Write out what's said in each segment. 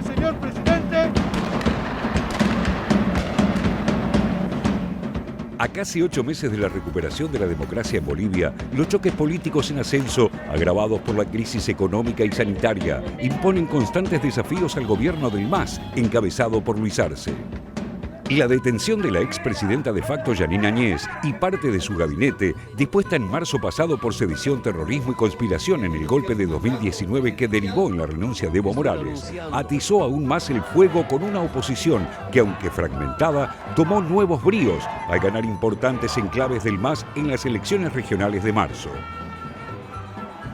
del señor presidente. A casi 8 meses de la recuperación de la democracia en Bolivia, los choques políticos en ascenso, agravados por la crisis económica y sanitaria, imponen constantes desafíos al gobierno del MAS, encabezado por Luis Arce. Y la detención de la expresidenta de facto Jeanine Áñez y parte de su gabinete, dispuesta en marzo pasado por sedición, terrorismo y conspiración en el golpe de 2019 que derivó en la renuncia de Evo Morales, atizó aún más el fuego con una oposición que, aunque fragmentada, tomó nuevos bríos al ganar importantes enclaves del MAS en las elecciones regionales de marzo.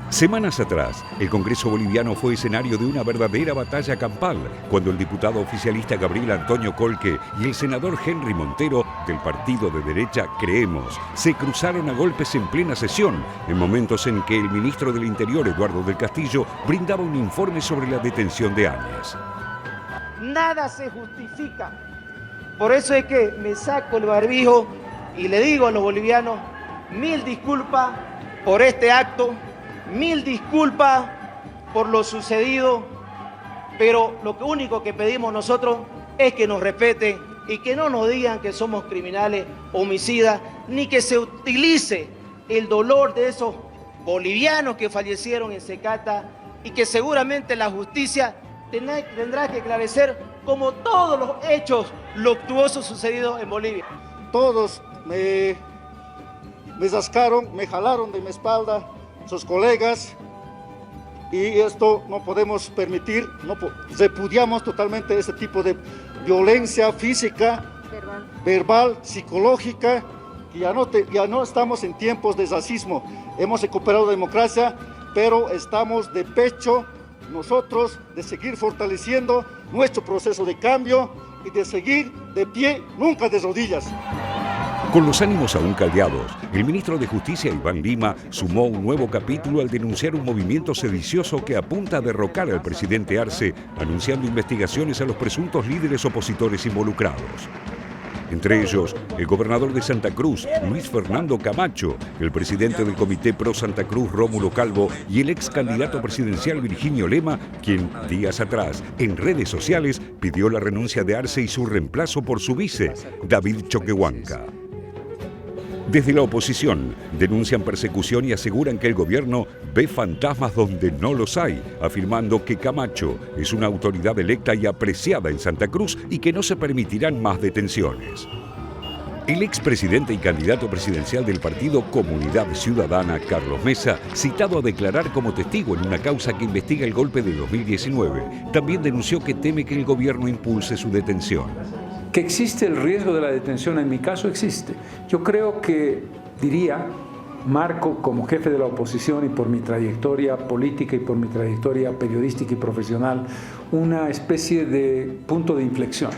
Semanas atrás, el Congreso boliviano fue escenario de una verdadera batalla campal, cuando el diputado oficialista Gabriel Antonio Colque y el senador Henry Montero, del partido de derecha Creemos, se cruzaron a golpes en plena sesión, en momentos en que el ministro del Interior, Eduardo del Castillo, brindaba un informe sobre la detención de Áñez. Nada se justifica. Por eso es que me saco el barbijo y le digo a los bolivianos, 1000 disculpas por este acto. 1000 disculpas por lo sucedido, pero lo único que pedimos nosotros es que nos respeten y que no nos digan que somos criminales, homicidas, ni que se utilice el dolor de esos bolivianos que fallecieron en Secata y que seguramente la justicia tendrá que esclarecer como todos los hechos luctuosos sucedidos en Bolivia. Todos me rascaron, me jalaron de mi espalda, sus colegas, y esto no podemos permitir, repudiamos totalmente este tipo de violencia física, verbal, psicológica, que ya no estamos en tiempos de racismo. Hemos recuperado la democracia, pero estamos de pecho nosotros de seguir fortaleciendo nuestro proceso de cambio y de seguir de pie, nunca de rodillas. Con los ánimos aún caldeados, el ministro de Justicia, Iván Lima, sumó un nuevo capítulo al denunciar un movimiento sedicioso que apunta a derrocar al presidente Arce, anunciando investigaciones a los presuntos líderes opositores involucrados. Entre ellos, el gobernador de Santa Cruz, Luis Fernando Camacho, el presidente del Comité Pro Santa Cruz, Rómulo Calvo, y el ex candidato presidencial Virginio Lema, quien días atrás, en redes sociales, pidió la renuncia de Arce y su reemplazo por su vice, David Choquehuanca. Desde la oposición denuncian persecución y aseguran que el gobierno ve fantasmas donde no los hay, afirmando que Camacho es una autoridad electa y apreciada en Santa Cruz y que no se permitirán más detenciones. El expresidente y candidato presidencial del partido Comunidad Ciudadana, Carlos Mesa, citado a declarar como testigo en una causa que investiga el golpe de 2019, también denunció que teme que el gobierno impulse su detención. Que existe el riesgo de la detención, en mi caso existe. Yo creo que, marco como jefe de la oposición y por mi trayectoria política y por mi trayectoria periodística y profesional, una especie de punto de inflexión.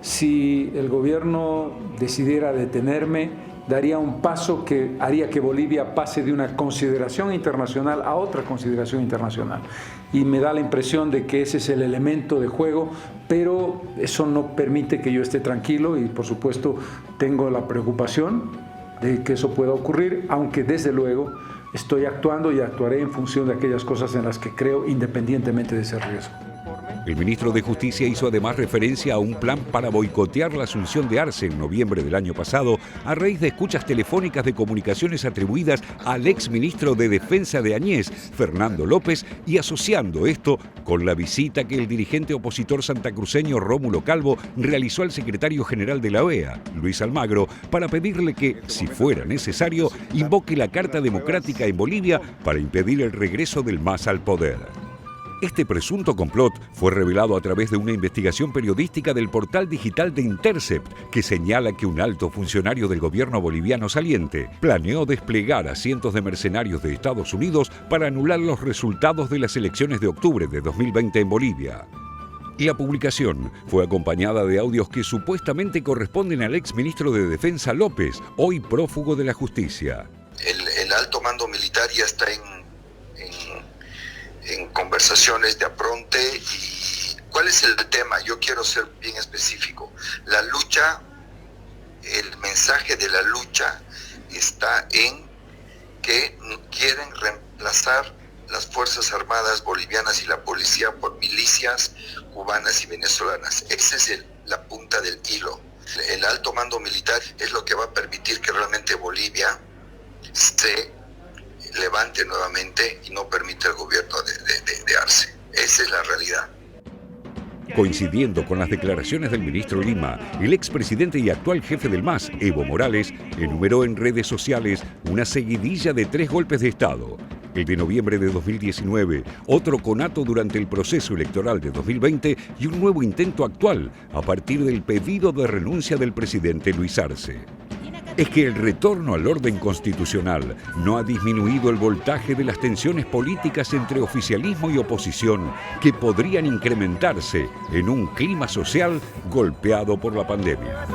Si el gobierno decidiera detenerme, daría un paso que haría que Bolivia pase de una consideración internacional a otra consideración internacional. Y me da la impresión de que ese es el elemento de juego, pero eso no permite que yo esté tranquilo y, por supuesto, tengo la preocupación de que eso pueda ocurrir, aunque desde luego estoy actuando y actuaré en función de aquellas cosas en las que creo, independientemente de ese riesgo. El ministro de Justicia hizo además referencia a un plan para boicotear la asunción de Arce en noviembre del año pasado a raíz de escuchas telefónicas de comunicaciones atribuidas al exministro de Defensa de Áñez, Fernando López, y asociando esto con la visita que el dirigente opositor santacruceño Rómulo Calvo realizó al secretario general de la OEA, Luis Almagro, para pedirle que, si fuera necesario, invoque la Carta Democrática en Bolivia para impedir el regreso del MAS al poder. Este presunto complot fue revelado a través de una investigación periodística del portal digital de Intercept, que señala que un alto funcionario del gobierno boliviano saliente planeó desplegar a cientos de mercenarios de Estados Unidos para anular los resultados de las elecciones de octubre de 2020 en Bolivia. Y la publicación fue acompañada de audios que supuestamente corresponden al exministro de Defensa López, hoy prófugo de la justicia. El alto mando militar ya está en conversaciones de apronte. ¿Y cuál es el tema? Yo quiero ser bien específico. La lucha, el mensaje de la lucha está en que quieren reemplazar las Fuerzas Armadas bolivianas y la policía por milicias cubanas y venezolanas. Esa es la punta del hilo. El alto mando militar es lo que va a permitir que realmente Bolivia se levante nuevamente y no permita el gobierno de Arce. Esa es la realidad. Coincidiendo con las declaraciones del ministro Lima, el expresidente y actual jefe del MAS, Evo Morales, enumeró en redes sociales una seguidilla de 3 golpes de Estado. El de noviembre de 2019, otro conato durante el proceso electoral de 2020 y un nuevo intento actual a partir del pedido de renuncia del presidente Luis Arce. Es que el retorno al orden constitucional no ha disminuido el voltaje de las tensiones políticas entre oficialismo y oposición que podrían incrementarse en un clima social golpeado por la pandemia.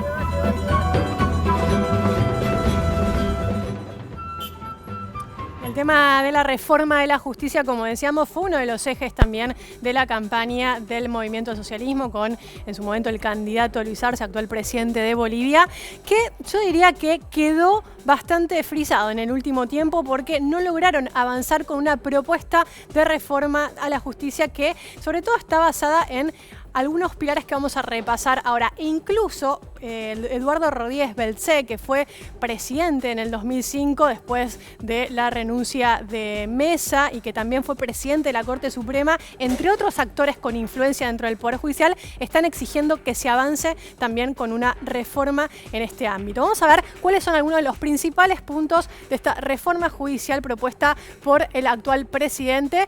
El tema de la reforma de la justicia, como decíamos, fue uno de los ejes también de la campaña del movimiento socialismo con, en su momento, el candidato Luis Arce, actual presidente de Bolivia, que yo diría que quedó bastante frisado en el último tiempo porque no lograron avanzar con una propuesta de reforma a la justicia que, sobre todo, está basada en algunos pilares que vamos a repasar ahora. Incluso Eduardo Rodríguez Belcé, que fue presidente en el 2005 después de la renuncia de Mesa y que también fue presidente de la Corte Suprema, entre otros actores con influencia dentro del Poder Judicial, están exigiendo que se avance también con una reforma en este ámbito. Vamos a ver cuáles son algunos de los principales puntos de esta reforma judicial propuesta por el actual presidente.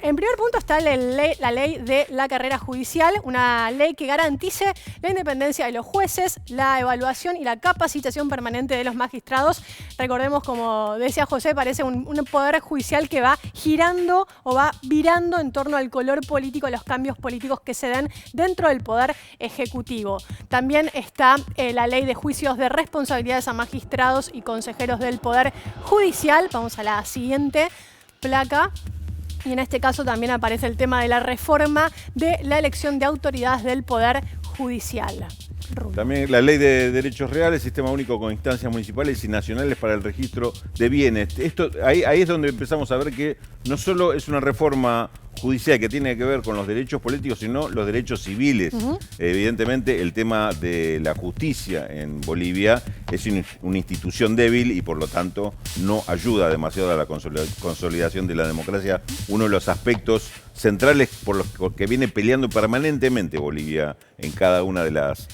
En primer punto está la ley de la carrera judicial, una ley que garantice la independencia de los jueces, la evaluación y la capacitación permanente de los magistrados. Recordemos, como decía José, parece un poder judicial que va girando o va virando en torno al color político, a los cambios políticos que se den dentro del poder ejecutivo. También está la ley de juicios de responsabilidades a magistrados y consejeros del poder judicial. Vamos a la siguiente placa. Y en este caso también aparece el tema de la reforma de la elección de autoridades del Poder Judicial. También la ley de derechos reales, sistema único con instancias municipales y nacionales para el registro de bienes. Ahí es donde empezamos a ver que no solo es una reforma judicial que tiene que ver con los derechos políticos, sino los derechos civiles. Evidentemente, el tema de la justicia en Bolivia es una institución débil y por lo tanto no ayuda demasiado a la consolidación de la democracia. Uno de los aspectos centrales por los que viene peleando permanentemente Bolivia en cada una de las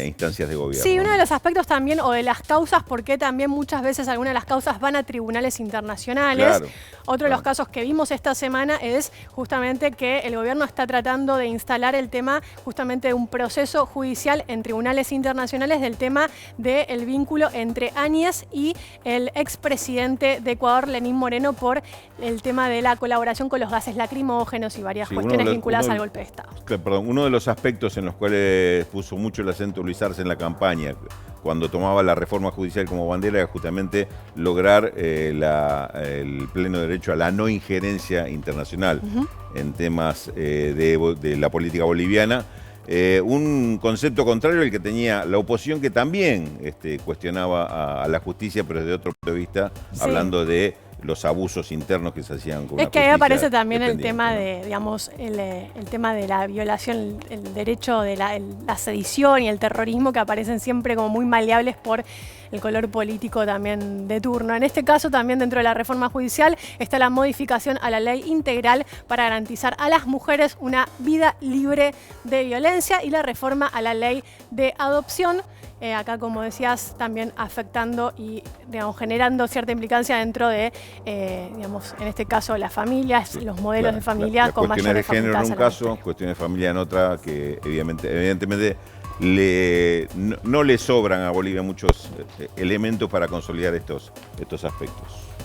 instancias de gobierno. Sí, uno de los aspectos también, o de las causas, porque también muchas veces algunas de las causas van a tribunales internacionales. Claro, Otro de los casos que vimos esta semana es justamente que el gobierno está tratando de instalar el tema justamente de un proceso judicial en tribunales internacionales del tema del vínculo entre Áñez y el expresidente de Ecuador, Lenín Moreno, por el tema de la colaboración con los gases lacrimógenos y varias cuestiones vinculadas al golpe de Estado. Perdón, uno de los aspectos en los cuales puso mucho el acento Luis Arce en la campaña, cuando tomaba la reforma judicial como bandera, era justamente lograr el pleno derecho a la no injerencia internacional en temas de la política boliviana. Un concepto contrario al que tenía la oposición, que también cuestionaba a la justicia, pero desde otro punto de vista, hablando de los abusos internos que se hacían con Es una que ahí justicia aparece también el tema ¿no? de, digamos, el tema de la violación, el derecho de la sedición y el terrorismo, que aparecen siempre como muy maleables por el color político también de turno. En este caso también dentro de la reforma judicial está la modificación a la ley integral para garantizar a las mujeres una vida libre de violencia y la reforma a la ley de adopción. Acá, como decías, también afectando y, digamos, generando cierta implicancia dentro de, digamos, en este caso, las familias, los modelos de familia con mayores cuestiones de género en un caso, cuestiones de familia en otra, que evidentemente no le sobran a Bolivia muchos elementos para consolidar estos aspectos.